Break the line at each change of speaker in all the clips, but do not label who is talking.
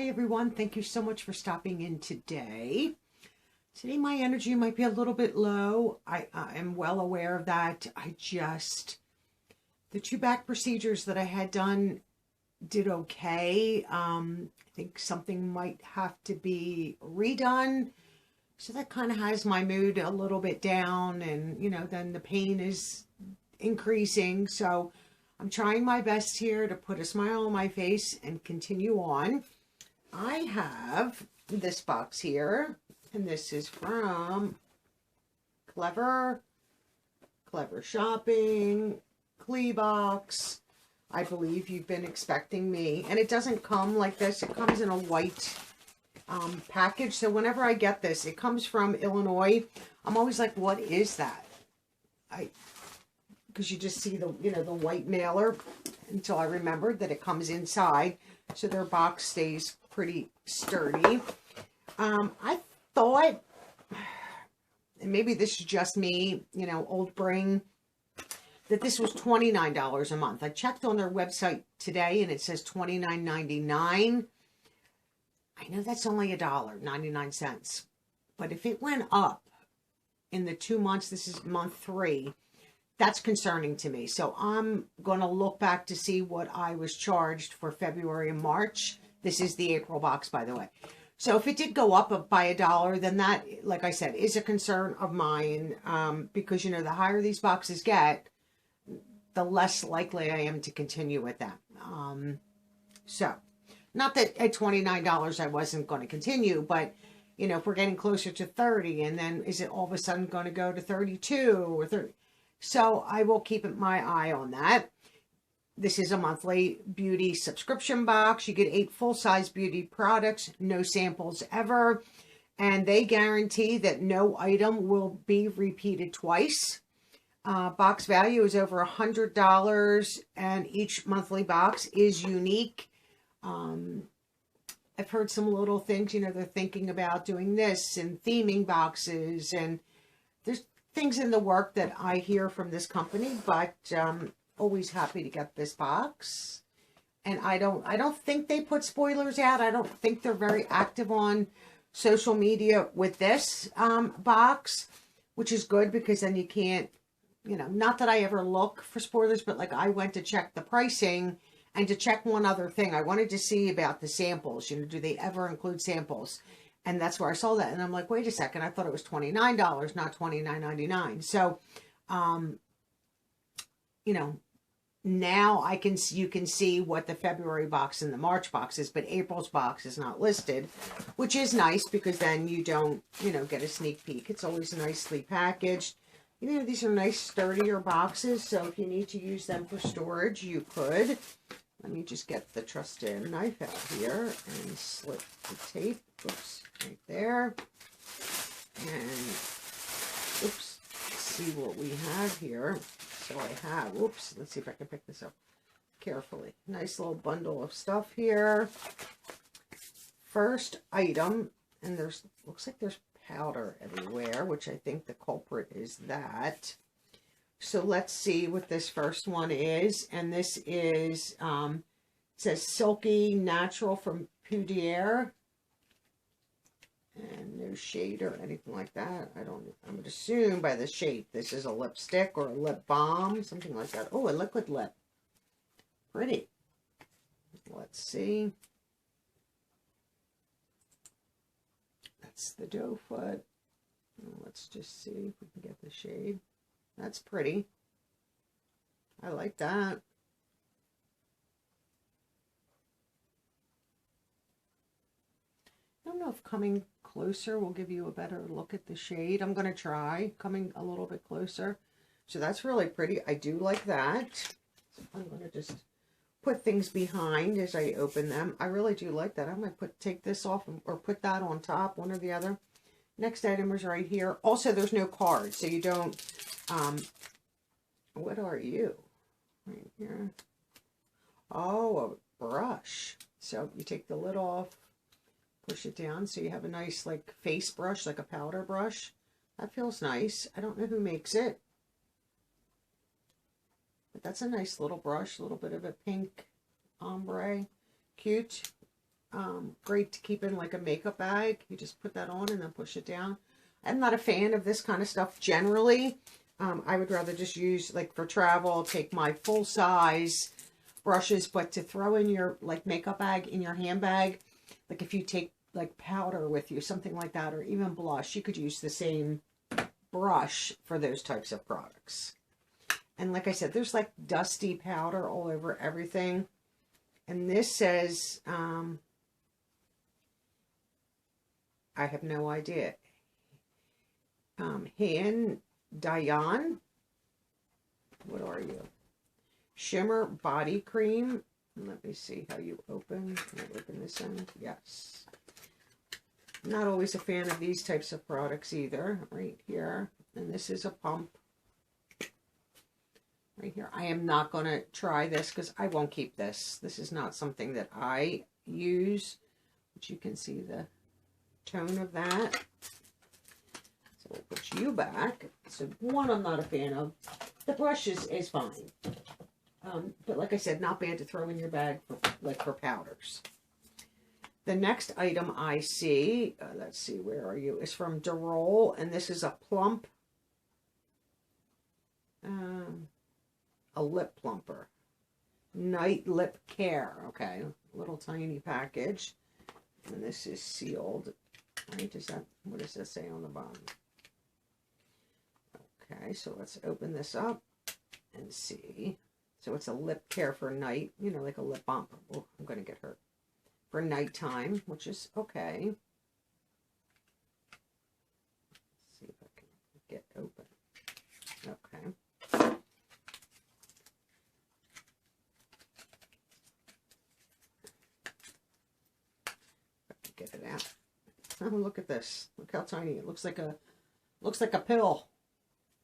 Hi everyone, thank you so much for stopping in today. Today my energy might be a little bit low. I am well aware of that. The two back procedures that I had done did okay. I think something might have to be redone. So that kind of has my mood a little bit down, and then the pain is increasing. So I'm trying my best here to put a smile on my face and continue on. I have this box here, and this is from Klever Shopping, Kleebox. I believe you've been expecting me. And it doesn't come like this. It comes in a white package. So whenever I get this, it comes from Illinois. I'm always like, what is that? Because you just see the white mailer until I remembered that it comes inside. So their box stays pretty sturdy. I thought, and maybe this is just me, old brain, that this was $29 a month. I checked on their website today and it says $29.99. I know that's only $1.99. But if it went up in the 2 months, this is month 3, that's concerning to me. So I'm going to look back to see what I was charged for February and March. This is the April box, by the way. So if it did go up by $1, then that, like I said, is a concern of mine. Because, the higher these boxes get, the less likely I am to continue with them. So, not that at $29 I wasn't going to continue, but, if we're getting closer to 30, and then is it all of a sudden going to go to 32 or 30? So I will keep my eye on that. This is a monthly beauty subscription box. You get 8 full-size beauty products, no samples ever, and they guarantee that no item will be repeated twice. Box value is over $100, and each monthly box is unique. I've heard some little things, they're thinking about doing this and theming boxes, and there's things in the work that I hear from this company, but always happy to get this box. And I don't think they put spoilers out. I don't think they're very active on social media with this box, which is good because then you can't, not that I ever look for spoilers, but like I went to check the pricing and to check one other thing. I wanted to see about the samples. Do they ever include samples? And that's where I saw that. And I'm like, wait a second, I thought it was $29, not $29.99. So, now you can see what the February box and the March box is, but April's box is not listed, which is nice because then you don't, get a sneak peek. It's always nicely packaged. These are nice sturdier boxes, so if you need to use them for storage, you could. Let me just get the trusted knife out here and slip the tape. Oops, right there. And, oops, let's see what we have here. So I have, oops, let's see if I can pick this up carefully. Nice little bundle of stuff here. First item, and looks like there's powder everywhere, which I think the culprit is that. So let's see what this first one is. And this is, it says Silky Natural from Poudiere. And no shade or anything like that. I would assume by the shape this is a lipstick or a lip balm, something like that. Oh, a liquid lip. Pretty. Let's see. That's the doe foot. Let's just see if we can get the shade. That's pretty. I like that. I don't know if coming closer will give you a better look at the shade. I'm going to try coming a little bit closer. So that's really pretty. I do like that. So I'm going to just put things behind as I open them. I really do like that. I might take this off or put that on top, one or the other. Next item is right here. Also, there's no card, so you don't, what are you? Right here. Oh, a brush. So you take the lid off, push it down, so you have a nice like face brush, like a powder brush. That feels nice. I don't know who makes it, but that's a nice little brush, a little bit of a pink ombre. Cute. great to keep in like a makeup bag. You just put that on and then push it down. I'm not a fan of this kind of stuff generally. I would rather just use, like for travel, take my full size brushes, but to throw in your like makeup bag in your handbag, like if you take like powder with you, something like that, or even blush, you could use the same brush for those types of products. And like I said, there's like dusty powder all over everything. And this says, I have no idea. Han Diane, what are you? Shimmer body cream. Let me see how you open. Can I open this end? Yes. Not always a fan of these types of products either. Right here. And this is a pump. Right here. I am not going to try this because I won't keep this. This is not something that I use. But you can see the tone of that. So we'll put you back. So one I'm not a fan of. The brush is fine. But like I said, not bad to throw in your bag for, like for powders. The next item I see, let's see, where are you? Is from Derol, and this is a plump, a lip plumper. Night Lip Care, okay. Little tiny package. And this is sealed. Right, is that, what does this say on the bottom? Okay, so let's open this up and see. So it's a lip care for night, you know, like a lip balm. Oh, I'm going to get hurt. For nighttime, which is okay. Let's see if I can get open. Okay. Get it out. Oh, look at this. Look how tiny. It looks like a pill.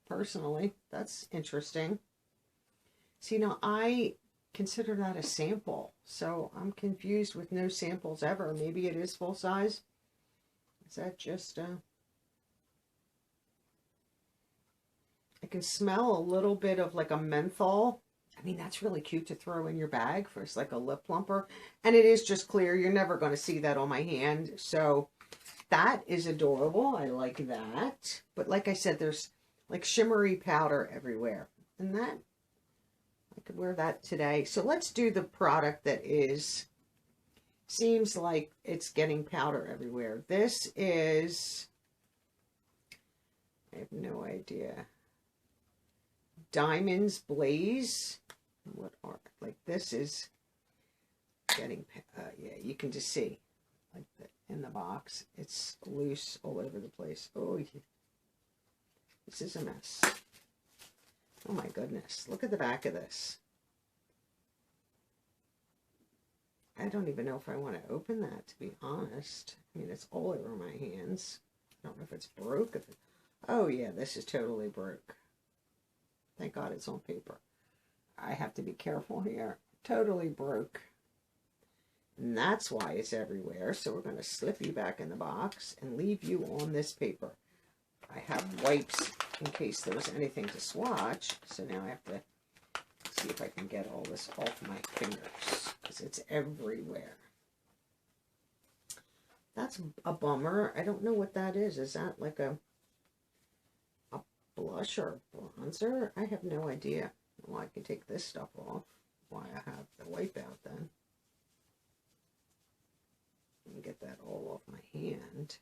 Personally, that's interesting. See, now I consider that a sample, so I'm confused with no samples ever. Maybe it is full size. Is that just I can smell a little bit of like a menthol. I mean, that's really cute to throw in your bag for like a lip plumper. And it is just clear. You're never going to see that on my hand. So that is adorable. I like that. But like I said, there's like shimmery powder everywhere. And that, I could wear that today. So let's do the product that seems like it's getting powder everywhere. This is, I have no idea. Diamonds Blaze. What are, like this is getting, yeah, you can just see, like in the box. It's loose all over the place. Oh, yeah. This is a mess. Oh my goodness. Look at the back of this. I don't even know if I want to open that, to be honest. I mean, it's all over my hands. I don't know if it's broke. Oh yeah, this is totally broke. Thank God it's on paper. I have to be careful here. Totally broke. And that's why it's everywhere. So we're going to slip you back in the box and leave you on this paper. I have wipes in case there was anything to swatch. So now I have to see if I can get all this off my fingers, because it's everywhere. That's a bummer. I don't know what that is. Is that like a blush or bronzer? I have no idea. Well, I can take this stuff off. Why I have the wipe out then. And get that all off my hand.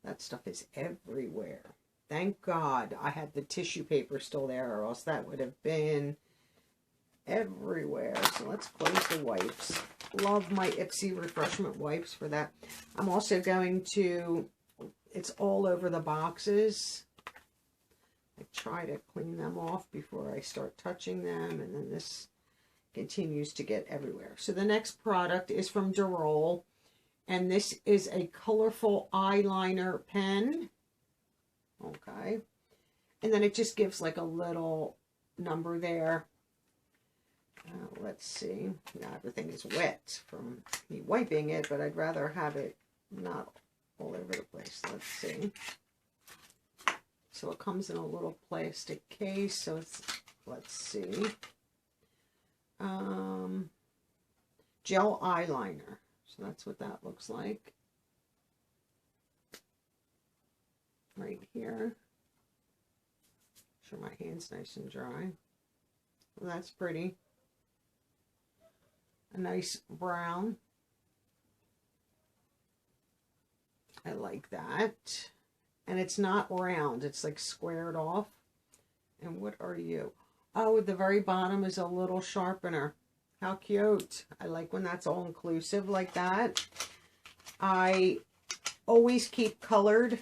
That stuff is everywhere. Thank God I had the tissue paper still there, or else that would have been everywhere. So let's close the wipes. Love my Ipsy refreshment wipes for that. I'm also going to, it's all over the boxes. I try to clean them off before I start touching them, and then this continues to get everywhere. So the next product is from Derol, and this is a colorful eyeliner pen. Okay. And then it just gives like a little number there. Let's see. Now everything is wet from me wiping it, but I'd rather have it not all over the place. Let's see. So it comes in a little plastic case. So it's, let's see. gel eyeliner. So that's what that looks like. Right here. Sure my hand's nice and dry. Well, that's pretty. A nice brown. I like that. And it's not round. It's like squared off. And what are you? Oh, at the very bottom is a little sharpener. How cute. I like when that's all inclusive like that. I always keep colored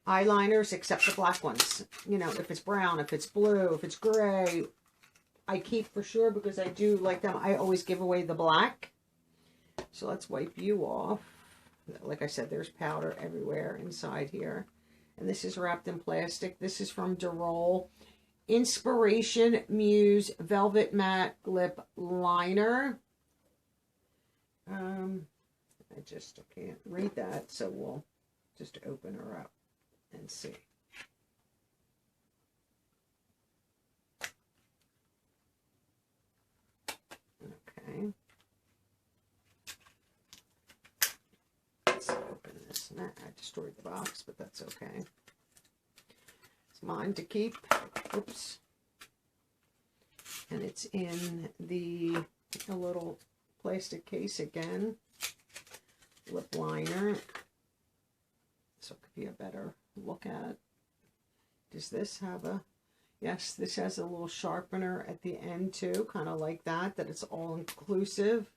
eyeliners except the black ones. You know, if it's brown, if it's blue, if it's gray, I keep for sure because I do like them. I always give away the black. So let's wipe you off. Like I said, there's powder everywhere inside here. And this is wrapped in plastic. This is from Durol. Inspiration Muse Velvet Matte Lip Liner. I can't read that, so we'll just open her up and see. Okay. Let's open this. Nah, I destroyed the box, but that's okay. It's mine to keep. Oops. And it's in a little plastic case again. Lip liner. So it could be a better look at. Does this have a... Yes, this has a little sharpener at the end too. Kind of like that it's all inclusive.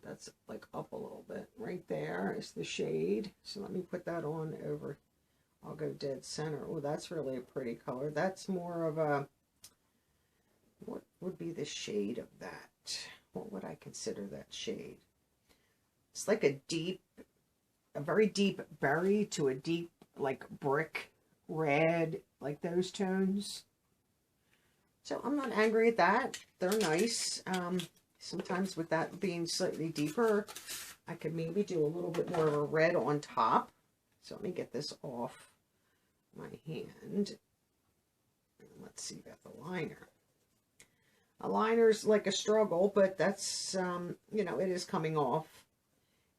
That's like up a little bit. Right there is the shade. So let me put that on over. I'll go dead center. Oh, that's really a pretty color. That's more of a... What would be the shade of that? What would I consider that shade? It's like a very deep berry to a deep, like, brick red, like those tones. So I'm not angry at that. They're nice. Sometimes with that being slightly deeper, I could maybe do a little bit more of a red on top. So let me get this off my hand. Let's see about the liner. A liner's like a struggle, but that's, you know, it is coming off.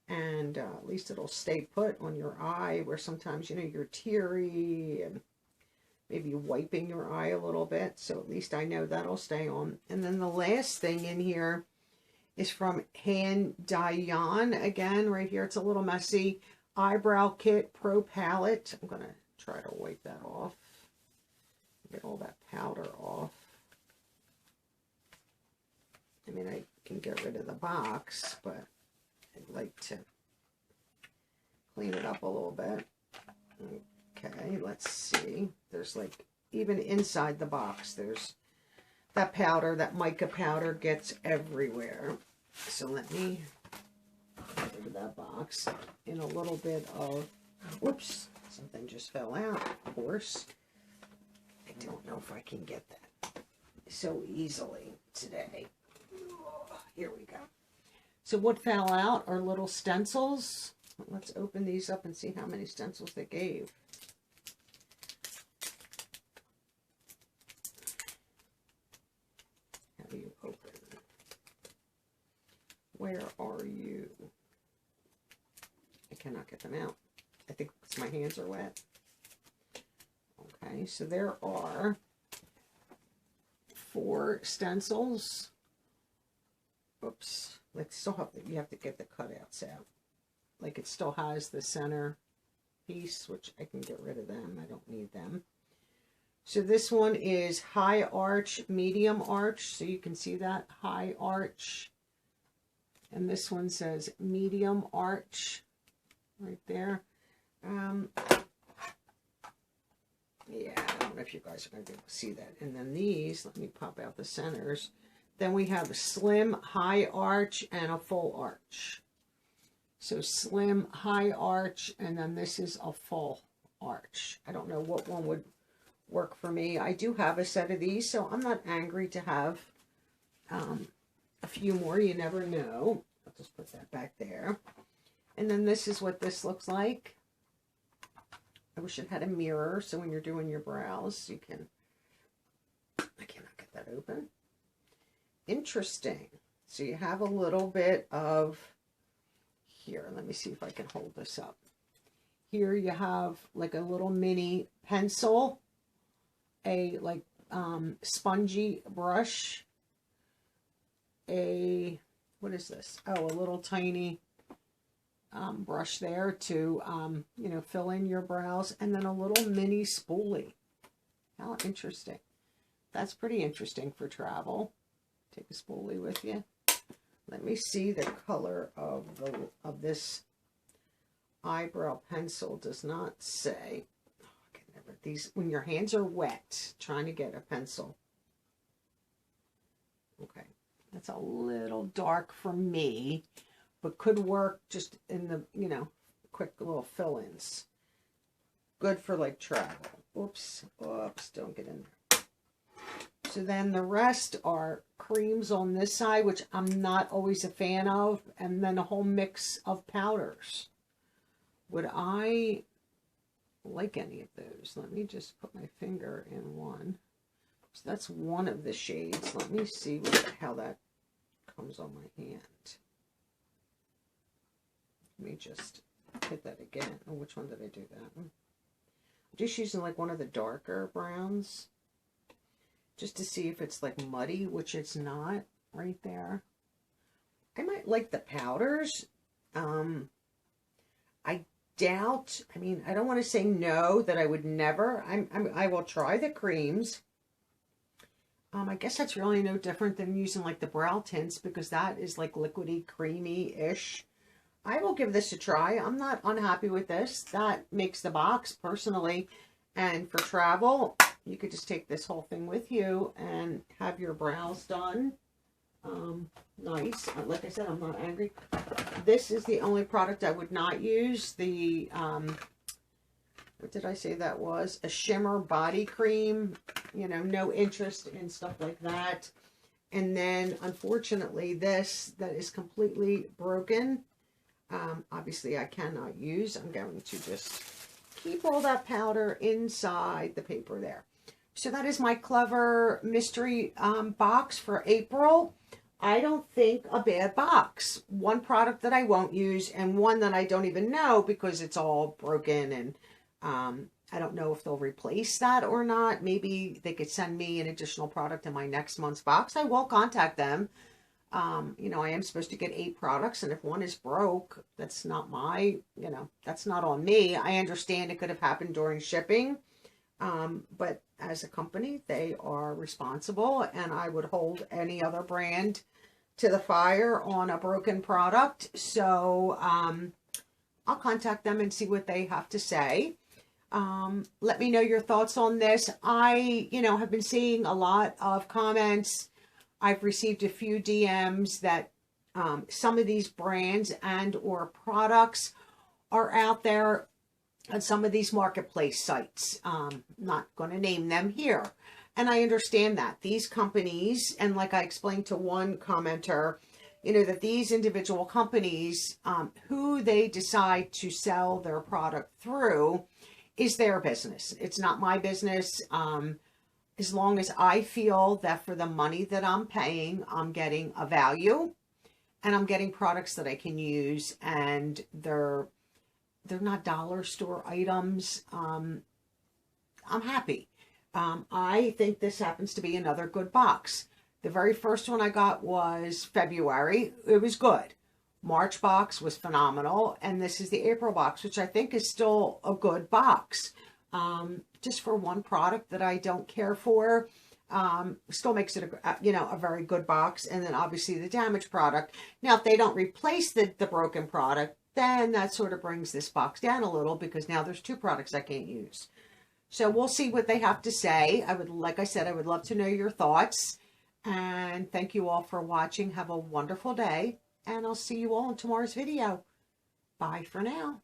And at least it'll stay put on your eye where sometimes, you know, you're teary and maybe wiping your eye a little bit. So at least I know that'll stay on. And then the last thing in here is from Han Diane. Again, right here, it's a little messy. Eyebrow Kit Pro Palette. I'm going to try to wipe that off. Get all that powder off. I mean, I can get rid of the box, but I'd like to clean it up a little bit. Okay, let's see. There's like, even inside the box, there's that powder, that mica powder gets everywhere. So let me get rid of that box in a little bit of, whoops, something just fell out, of course. I don't know if I can get that so easily today. Here we go. So what fell out are little stencils. Let's open these up and see how many stencils they gave. How do you open? Where are you? I cannot get them out. I think because my hands are wet. Okay, so there are 4 stencils. Oops. Like still have you have to get the cutouts out. Like it still has the center piece, which I can get rid of them. I don't need them. So this one is high arch, medium arch. So you can see that high arch. And this one says medium arch right there. Yeah, I don't know if you guys are going to be able to see that. And then these, let me pop out the centers. Then we have a slim, high arch, and a full arch. So slim, high arch, and then this is a full arch. I don't know what one would work for me. I do have a set of these, so I'm not angry to have a few more. You never know. I'll just put that back there. And then this is what this looks like. I wish it had a mirror, so when you're doing your brows, you can... I cannot get that open. Interesting. So you have a little bit of, here, let me see if I can hold this up. Here you have like a little mini pencil, a like spongy brush, what is this? Oh, a little tiny brush there to, you know, fill in your brows, and then a little mini spoolie. How interesting. That's pretty interesting for travel. Take a spoolie with you. Let me see the color of this eyebrow pencil. Does not say. Oh, I can never, these, when your hands are wet trying to get a pencil. Okay, that's a little dark for me, but could work just in the, you know, quick little fill-ins. Good for like travel. Oops, don't get in there. So then the rest are creams on this side, which I'm not always a fan of, and then a whole mix of powders. Would I like any of those? Let me just put my finger in one. So that's one of the shades. Let me see how that comes on my hand. Let me just hit that again. Oh, which one did I do that? I'm just using like one of the darker browns, just to see if it's like muddy, which it's not right there. I might like the powders. I doubt, I mean, I don't want to say no, that I would never. I will try the creams. I guess that's really no different than using like the brow tints, because that is like liquidy, creamy-ish. I will give this a try. I'm not unhappy with this. That makes the box personally. And for travel, you could just take this whole thing with you and have your brows done. Nice. Like I said, I'm not angry. This is the only product I would not use. The, what did I say that was? A shimmer body cream. You know, no interest in stuff like that. And then, unfortunately, this that is completely broken. Obviously, I cannot use. I'm going to just keep all that powder inside the paper there. So that is my Klever mystery box for April. I don't think a bad box. One product that I won't use, and one that I don't even know because it's all broken, and I don't know if they'll replace that or not. Maybe they could send me an additional product in my next month's box. I will contact them. You know, I am supposed to get 8 products, and if one is broke, that's not my, you know, that's not on me. I understand it could have happened during shipping, but as a company, they are responsible, and I would hold any other brand to the fire on a broken product. So, I'll contact them and see what they have to say. Let me know your thoughts on this. I, you know, have been seeing a lot of comments. I've received a few DMs that some of these brands and or products are out there on some of these marketplace sites. Not going to name them here. And I understand that. These companies, and like I explained to one commenter, you know, that these individual companies, who they decide to sell their product through is their business. It's not my business. As long as I feel that for the money that I'm paying, I'm getting a value, and I'm getting products that I can use, and they're not dollar store items, I'm happy. I think this happens to be another good box. The very first one I got was February. It was good. March box was phenomenal, and this is the April box, which I think is still a good box. Just for one product that I don't care for, still makes it a, you know, a very good box. And then obviously the damaged product. Now, if they don't replace the broken product, then that sort of brings this box down a little, because now there's 2 products I can't use. So we'll see what they have to say. Like I said, I would love to know your thoughts. And thank you all for watching. Have a wonderful day, and I'll see you all in tomorrow's video. Bye for now.